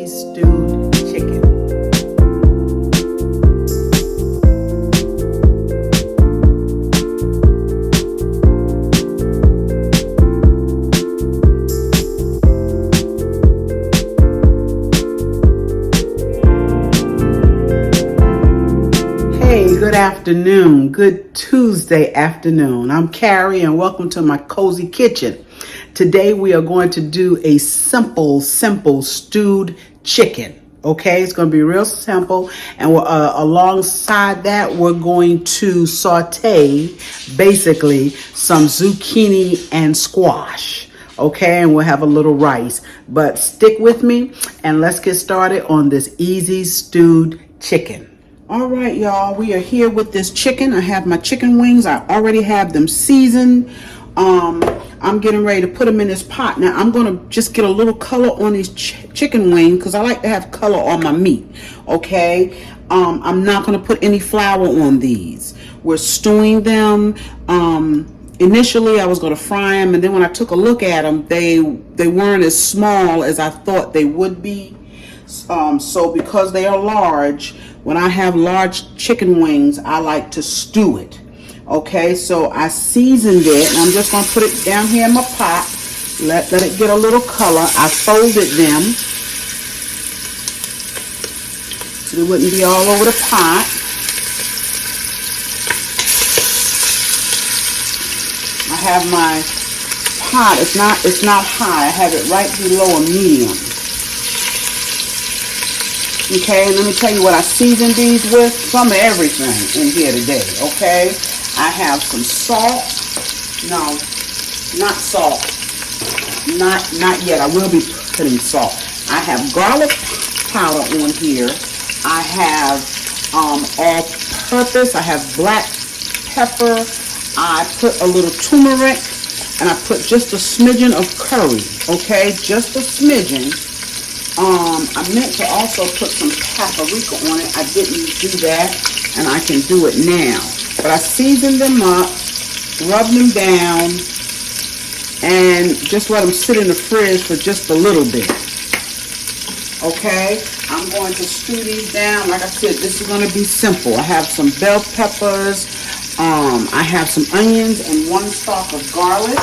easy stewed chicken. Hey, good afternoon. Good Tuesday afternoon. I'm Carrie and welcome to my cozy kitchen. Today we are going to do a simple stewed chicken. Okay, it's going to be real simple, and alongside that we're going to saute basically some zucchini and squash. Okay, and we'll have a little rice. But stick with me and let's get started on this easy stewed chicken. All right, y'all, we are here with this chicken. I have my chicken wings. I already have them seasoned. I'm getting ready to put them in this pot. Now, I'm going to just get a little color on these chicken wings because I like to have color on my meat, okay? I'm not going to put any flour on these. We're stewing them. Initially, I was going to fry them, and then when I took a look at them, they weren't as small as I thought they would be. So because they are large, when I have large chicken wings, I like to stew it. Okay, so I seasoned it, and I'm just going to put it down here in my pot. Let it get a little color. I folded them so they wouldn't be all over the pot. I have my pot. It's not high. I have it right below a medium. Okay, and let me tell you what I seasoned these with. Some of everything in here today, okay? I have some salt. No, not salt. Not yet. I will be putting salt. I have garlic powder on here. I have all-purpose. I have black pepper. I put a little turmeric, and I put just a smidgen of curry. Okay, just a smidgen. I meant to also put some paprika on it. I didn't do that, and I can do it now. But I seasoned them up, rubbed them down, and just let them sit in the fridge for just a little bit. Okay, I'm going to stew these down. Like I said, this is going to be simple. I have some bell peppers. I have some onions and 1 stalk of garlic.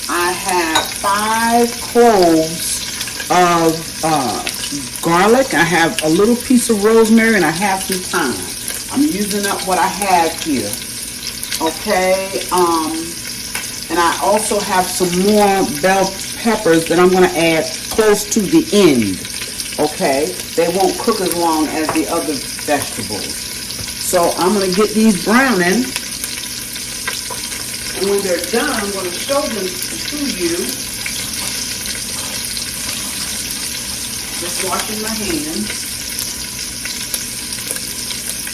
I have 5 cloves of garlic. I have a little piece of rosemary, and I have some thyme. I'm using up what I have here. Okay, and I also have some more bell peppers that I'm going to add close to the end. Okay, they won't cook as long as the other vegetables. So I'm going to get these browning, and when they're done, I'm going to show them to you. Just washing my hands.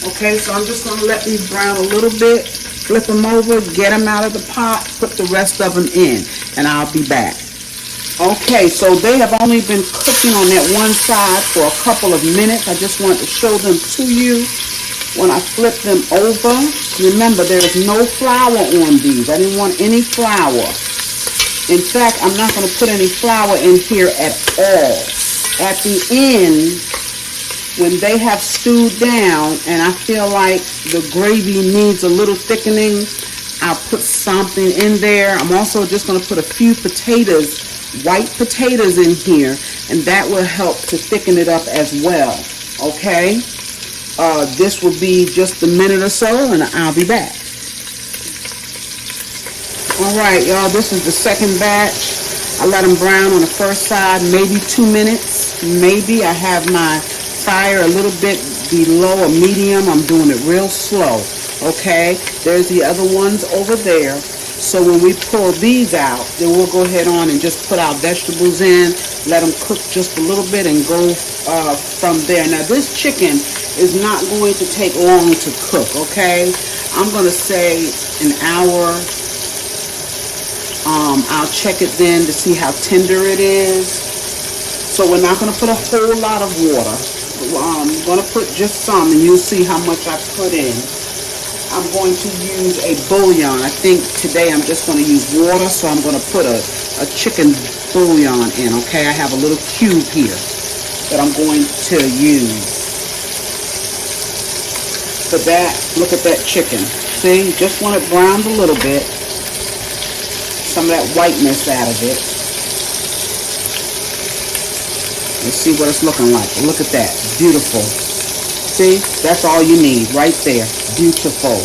Okay, so I'm just going to let these brown a little bit, flip them over, get them out of the pot, put the rest of them in, and I'll be back. Okay, so they have only been cooking on that one side for a couple of minutes. I just wanted to show them to you. When I flip them over, remember there is no flour on these. I didn't want any flour. In fact, I'm not going to put any flour in here at all. At the end, when they have stewed down and I feel like the gravy needs a little thickening, I'll put something in there. I'm also just going to put a few potatoes, white potatoes in here, and that will help to thicken it up as well. Okay? This will be just a minute or so, and I'll be back. All right, y'all, this is the second batch. I let them brown on the first side, maybe 2 minutes. Maybe. I have my fire a little bit below a medium. I'm doing it real slow. Okay, there's the other ones over there. So when we pull these out, then we'll go ahead on and just put our vegetables in, let them cook just a little bit, and go from there. Now this chicken is not going to take long to cook. Okay, I'm going to say an hour. I'll check it then to see how tender it is. So we're not going to put a whole lot of water. I'm going to put just some, and you'll see how much I put in. I'm going to use a bouillon. I think today I'm just going to use water, so I'm going to put a chicken bouillon in, okay? I have a little cube here. that I'm going to use. For that, look at that chicken. See, just want it browned a little bit. Some of that whiteness out of it. Let's see what it's looking like. Look at that. Beautiful. See, that's all you need right there. Beautiful.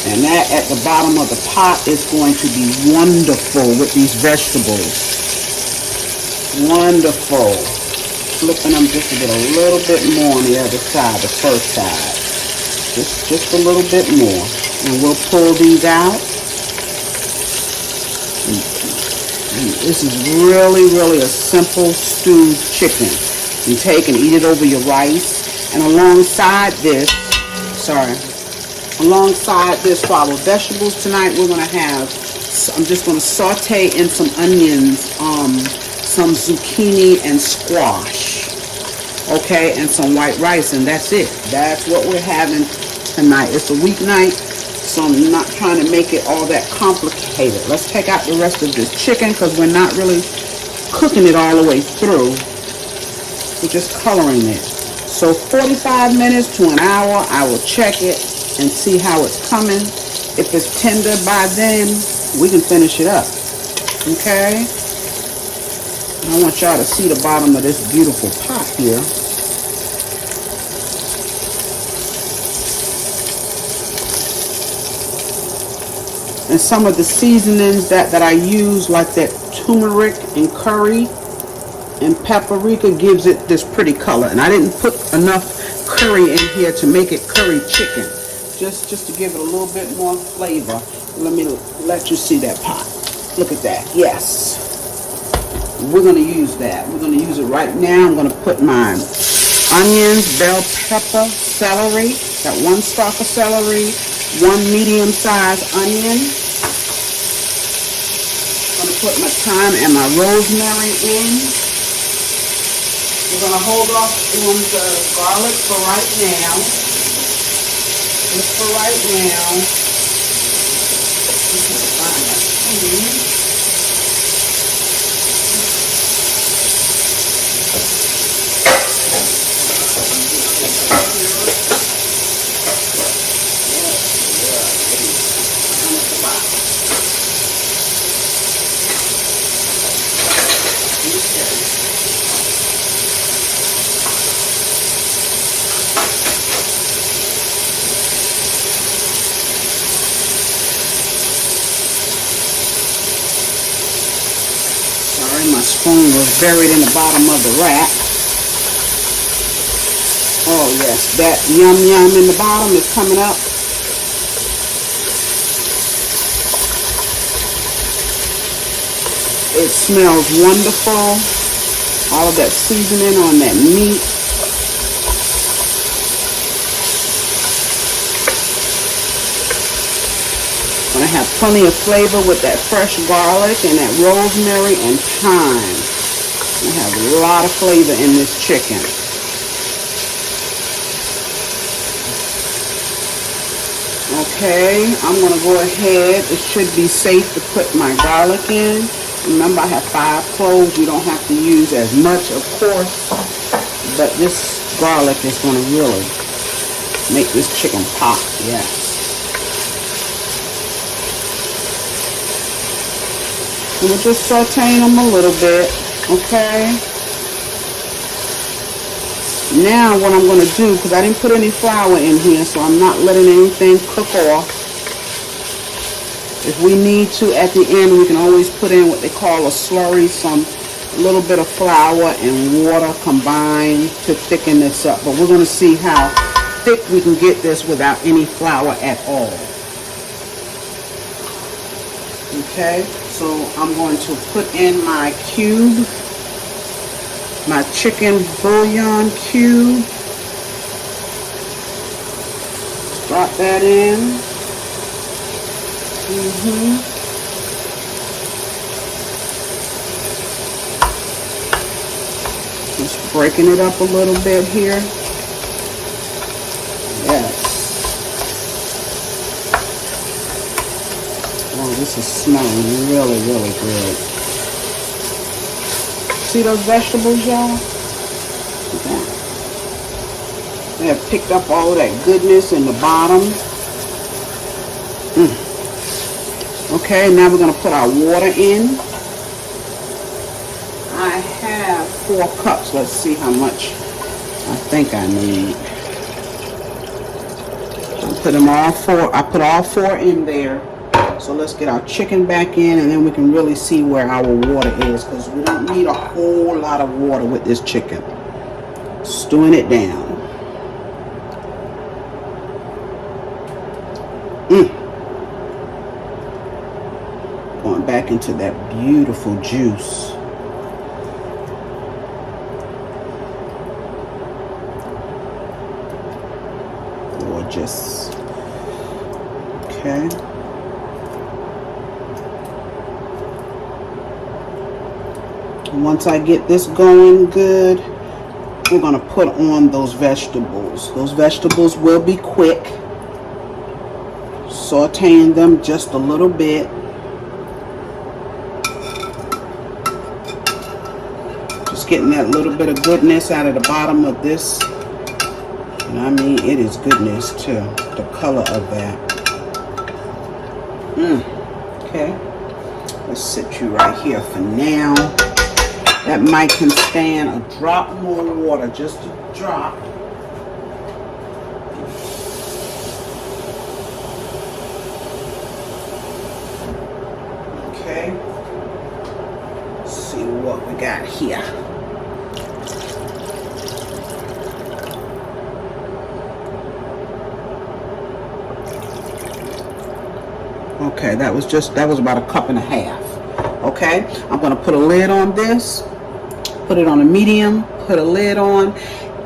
And that at the bottom of the pot is going to be wonderful with these vegetables. Wonderful. Flipping them just to get a little bit more on the other side, the first side. Just a little bit more. And we'll pull these out. And this is really, really a simple stewed chicken. You take and eat it over your rice. And alongside this, alongside this, for our vegetables tonight, we're going to have, I'm just going to saute in some onions, some zucchini and squash, okay, and some white rice, and that's it. That's what we're having tonight. It's a weeknight, so I'm not trying to make it all that complicated. Let's take out the rest of this chicken because we're not really cooking it all the way through. We're just coloring it. So 45 minutes to an hour, I will check it and see how it's coming. If it's tender by then, we can finish it up, okay? I want y'all to see the bottom of this beautiful pot here. And some of the seasonings that I use, like that turmeric and curry and paprika, gives it this pretty color. And I didn't put enough curry in here to make it curry chicken. Just to give it a little bit more flavor. Let me let you see that pot. Look at that. Yes. We're going to use that. We're going to use it right now. I'm going to put my onions, bell pepper, celery. Got one stalk of celery, one medium-sized onion. I'm going to put my thyme and my rosemary in. We're going to hold off on the garlic for right now. Just for right now. My spoon was buried in the bottom of the rack. Oh yes, that yum yum in the bottom is coming up. It smells wonderful. All of that seasoning on that meat. Gonna have plenty of flavor with that fresh garlic and that rosemary and thyme. Gonna have a lot of flavor in this chicken. Okay, I'm gonna go ahead. It should be safe to put my garlic in. Remember, I have 5 cloves. You don't have to use as much, of course, but this garlic is gonna really make this chicken pop. Yes. And we're just sauteing them a little bit, okay? Now what I'm going to do, because I didn't put any flour in here, so I'm not letting anything cook off. If we need to, at the end, we can always put in what they call a slurry, a little bit of flour and water combined to thicken this up. But we're going to see how thick we can get this without any flour at all. Okay, so I'm going to put in my cube, my chicken bouillon cube. Drop that in. Just breaking it up a little bit here. Yes. Oh, this is smelling really, really good. See those vegetables, y'all? They have picked up all of that goodness in the bottom. Okay, now we're going to put our water in. I have 4 cups. Let's see how much I think I need. I put all 4 in there. So let's get our chicken back in, and then we can really see where our water is, because we don't need a whole lot of water with this chicken. Stewing it down. Going back into that beautiful juice. Gorgeous. Okay. Once I get this going good, we're going to put on those vegetables. Those vegetables will be quick. Sauteing them just a little bit. Just getting that little bit of goodness out of the bottom of this. And I mean, it is goodness too. The color of that. Okay. Let's sit you right here for now. That might can stand a drop more water, just a drop. Okay. Let's see what we got here. Okay, that was about 1.5 cups. Okay, I'm gonna put a lid on this. Put it on a medium, put a lid on,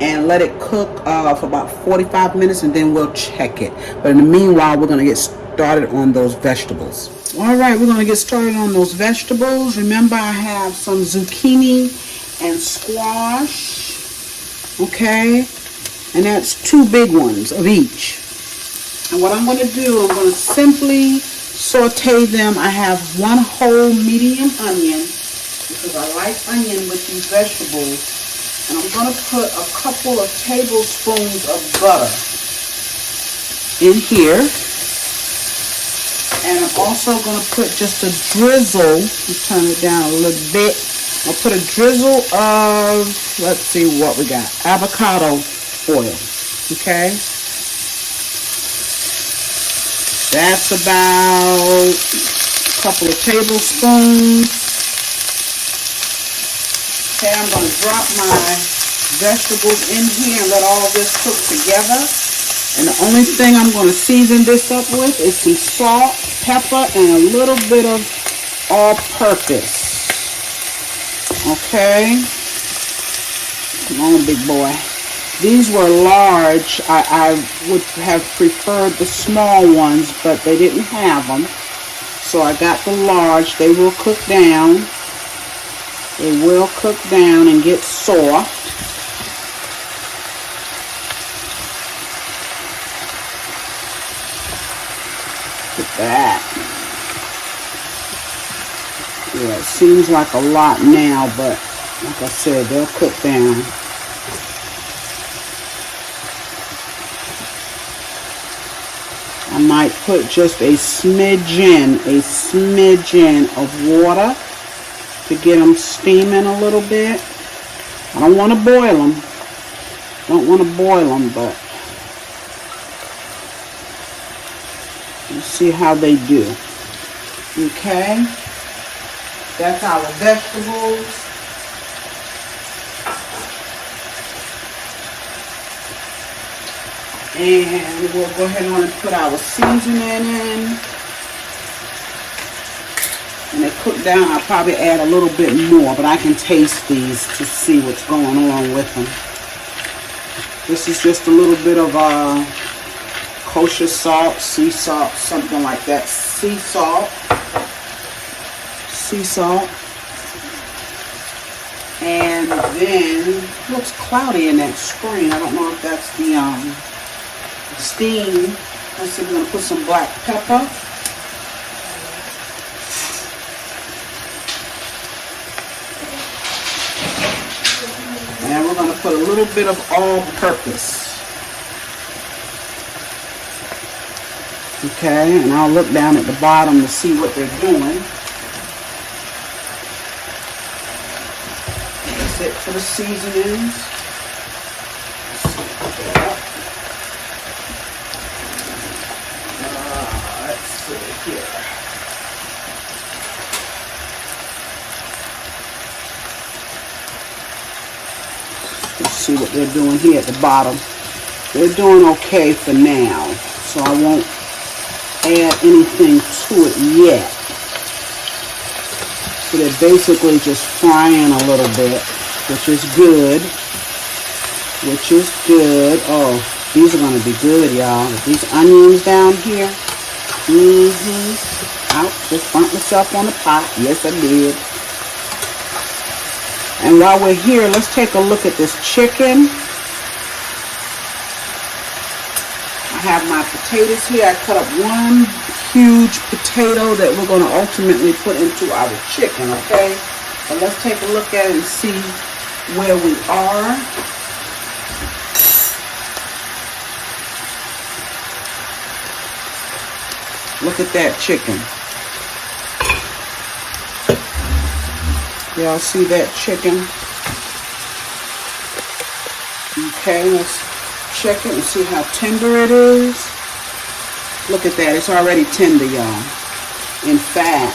and let it cook for about 45 minutes, and then we'll check it. But in the meanwhile, we're going to get started on those vegetables. All right, we're going to get started on those vegetables. Remember, I have some zucchini and squash, okay? And that's 2 big ones of each. And what I'm going to do, I'm going to simply saute them. I have 1 whole medium onion, because I like onion with these vegetables. And I'm going to put a couple of tablespoons of butter in here. And I'm also going to put just a drizzle, let's turn it down a little bit. I'll put a drizzle of, let's see what we got, avocado oil, okay? That's about a couple of tablespoons. Okay, I'm going to drop my vegetables in here and let all of this cook together. And the only thing I'm going to season this up with is some salt, pepper, and a little bit of all-purpose. Okay. Come on, big boy. These were large. I would have preferred the small ones, but they didn't have them. So I got the large. They will cook down. They will cook down and get soft. Look at that. Yeah, it seems like a lot now, but like I said, they'll cook down. I might put just a smidgen of water to get them steaming a little bit. I don't want to boil them. But you see how they do. Okay, that's our vegetables. And we'll go ahead on and put our seasoning in. And they cook down, I'll probably add a little bit more, but I can taste these to see what's going on with them. This is just a little bit of kosher salt, sea salt, something like that. Sea salt. And then, it looks cloudy in that screen. I don't know if that's the steam. Let's see, we're going to put some black pepper. put a little bit of all-purpose. Okay, and I'll look down at the bottom to see what they're doing. That's it for the seasonings. Let's see here. Let's see what they're doing here at the bottom. They're doing okay for now, so I won't add anything to it yet. So they're basically just frying a little bit, which is good. Oh, these are going to be good, y'all. These onions down here. Ouch, just burnt myself on the pot. Yes, I did. And while we're here, let's take a look at this chicken. I have my potatoes here. I cut up one huge potato that we're going to ultimately put into our chicken, okay? So let's take a look at it and see where we are. Look at that chicken. Y'all see that chicken? Okay, let's check it and see how tender it is. Look at that, it's already tender, y'all. In fact,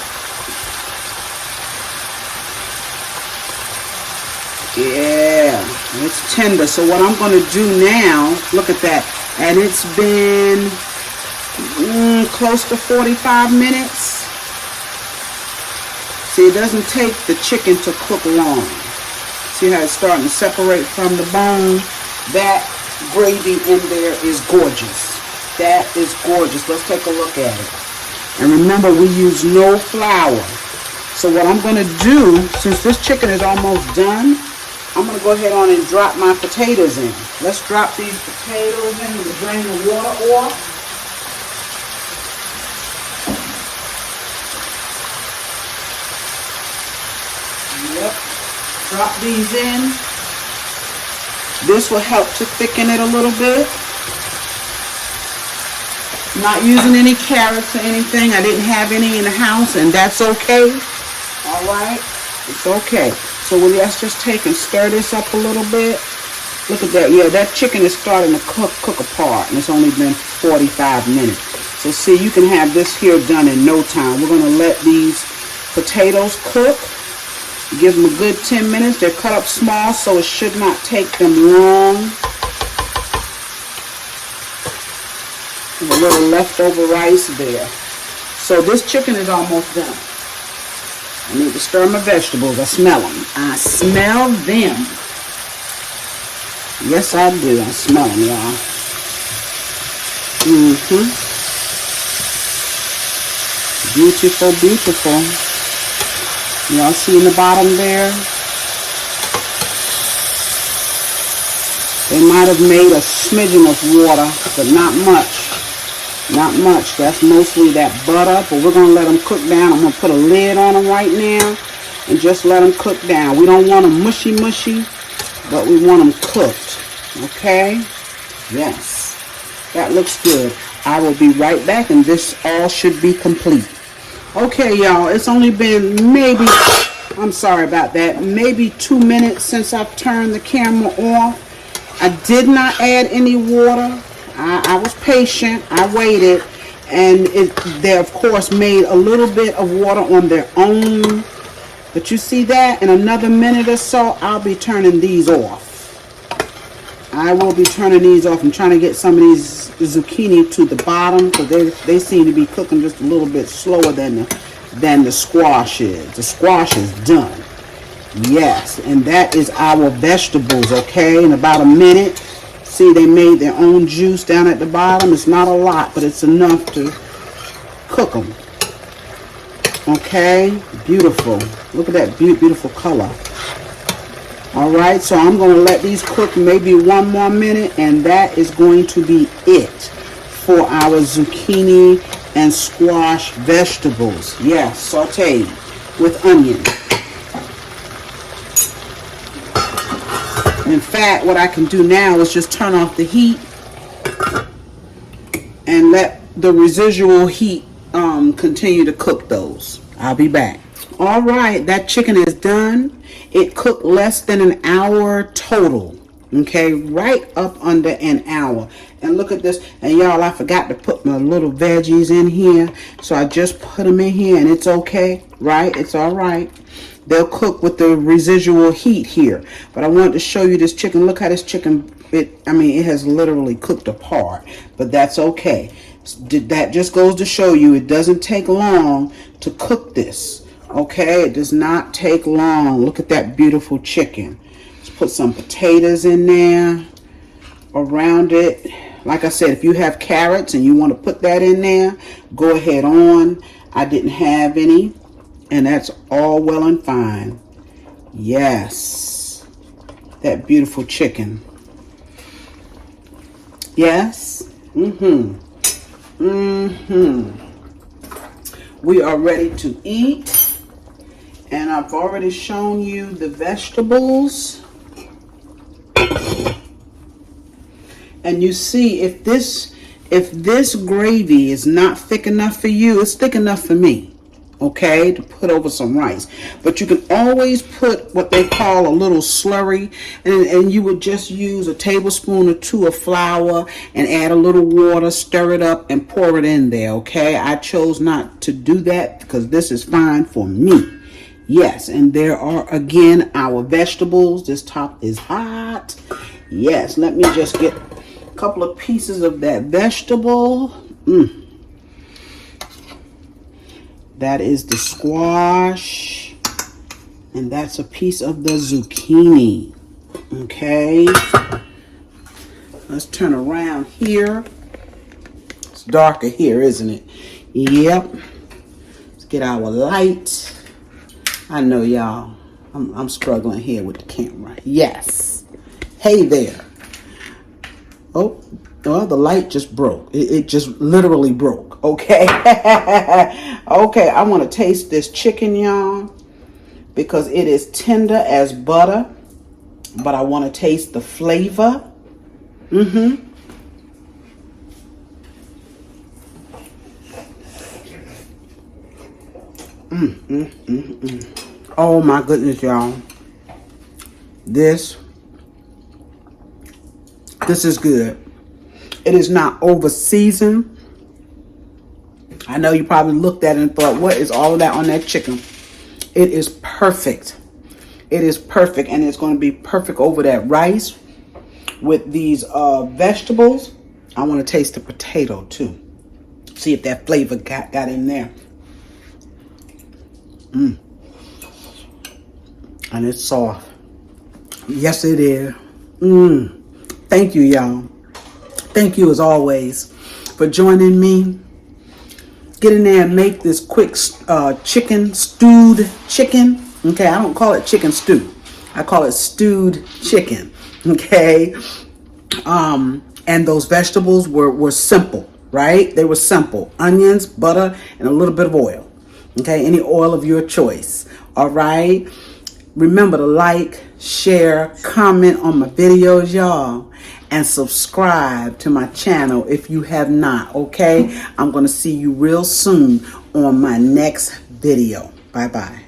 yeah, it's tender. So what I'm going to do now, look at that, and it's been close to 45 minutes. See, it doesn't take the chicken to cook long. See how it's starting to separate from the bone? That gravy in there is gorgeous. That is gorgeous. Let's take a look at it. And remember, we use no flour. So what I'm going to do, since this chicken is almost done, I'm going to go ahead on and drop my potatoes in. Let's drop these potatoes in to drain the water off. Yep. Drop these in. This will help to thicken it a little bit. Not using any carrots or anything. I didn't have any in the house, and that's okay. All right, it's okay. So let's just take and stir this up a little bit. Look at that. Yeah, that chicken is starting to cook apart, and it's only been 45 minutes. So see, you can have this here done in no time. We're going to let these potatoes cook. Give them a good 10 minutes. They're cut up small, so it should not take them long. A little leftover rice there. So this chicken is almost done. I need to stir my vegetables. I smell them. I smell them. Yes, I do. I smell them, y'all. Beautiful, beautiful. Y'all see in the bottom there? They might have made a smidgen of water, but not much. Not much. That's mostly that butter, but we're going to let them cook down. I'm going to put a lid on them right now and just let them cook down. We don't want them mushy, but we want them cooked. Okay? Yes. That looks good. I will be right back, and this all should be complete. Okay, y'all, it's only been maybe, I'm sorry about that, maybe 2 minutes since I've turned the camera off. I did not add any water. I was patient. I waited, and they, of course, made a little bit of water on their own. But you see that? In another minute or so, I'll be turning these off. I will be turning these off. I'm trying to get some of these zucchini to the bottom because they seem to be cooking just a little bit slower than the squash is. The squash is done. Yes, and that is our vegetables, okay? In about a minute. See, they made their own juice down at the bottom. It's not a lot, but it's enough to cook them. Okay, beautiful. Look at that beautiful color. All right, so I'm going to let these cook maybe 1 more minute, and that is going to be it for our zucchini and squash vegetables. Yes, sauteed with onion. In fact, what I can do now is just turn off the heat and let the residual heat continue to cook those. I'll be back. All right, that chicken is done. It cooked less than an hour total. Okay, right up under an hour. And look at this. And y'all, I forgot to put my little veggies in here. So I just put them in here and it's okay, right? It's all right. They'll cook with the residual heat here. But I wanted to show you this chicken. Look how this chicken, it has literally cooked apart. But that's okay. That just goes to show you it doesn't take long to cook this. Okay, it does not take long. Look at that beautiful chicken. Let's put some potatoes in there around it. Like I said, if you have carrots and you want to put that in there, go ahead on. I didn't have any, and that's all well and fine. Yes, that beautiful chicken. Yes. We are ready to eat. And I've already shown you the vegetables. And you see, if this gravy is not thick enough for you, it's thick enough for me, okay, to put over some rice. But you can always put what they call a little slurry, and you would just use a tablespoon or two of flour and add a little water, stir it up, and pour it in there, okay? I chose not to do that because this is fine for me. Yes, and there are, again, our vegetables. This top is hot. Yes, let me just get a couple of pieces of that vegetable. That is the squash. And that's a piece of the zucchini. Okay. Let's turn around here. It's darker here, isn't it? Yep. Let's get our light. I know y'all, I'm struggling here with the camera. Yes. Hey there. Oh, well, the light just broke. It just literally broke. Okay. Okay, I want to taste this chicken, y'all, because it is tender as butter, but I want to taste the flavor. Oh my goodness, y'all. This is good. It is not over seasoned. I know you probably looked at it and thought, what is all of that on that chicken? It is perfect. It is perfect, and it's going to be perfect over that rice with these vegetables. I want to taste the potato too. See if that flavor got in there. And it's soft. Yes, it is. Thank you, y'all. Thank you, as always, for joining me. Get in there and make this quick chicken, stewed chicken. Okay, I don't call it chicken stew. I call it stewed chicken. Okay. And those vegetables were simple, right? They were simple. Onions, butter, and a little bit of oil. Okay, any oil of your choice. All right. Remember to like, share, comment on my videos, y'all, and subscribe to my channel if you have not. Okay, I'm going to see you real soon on my next video. Bye-bye.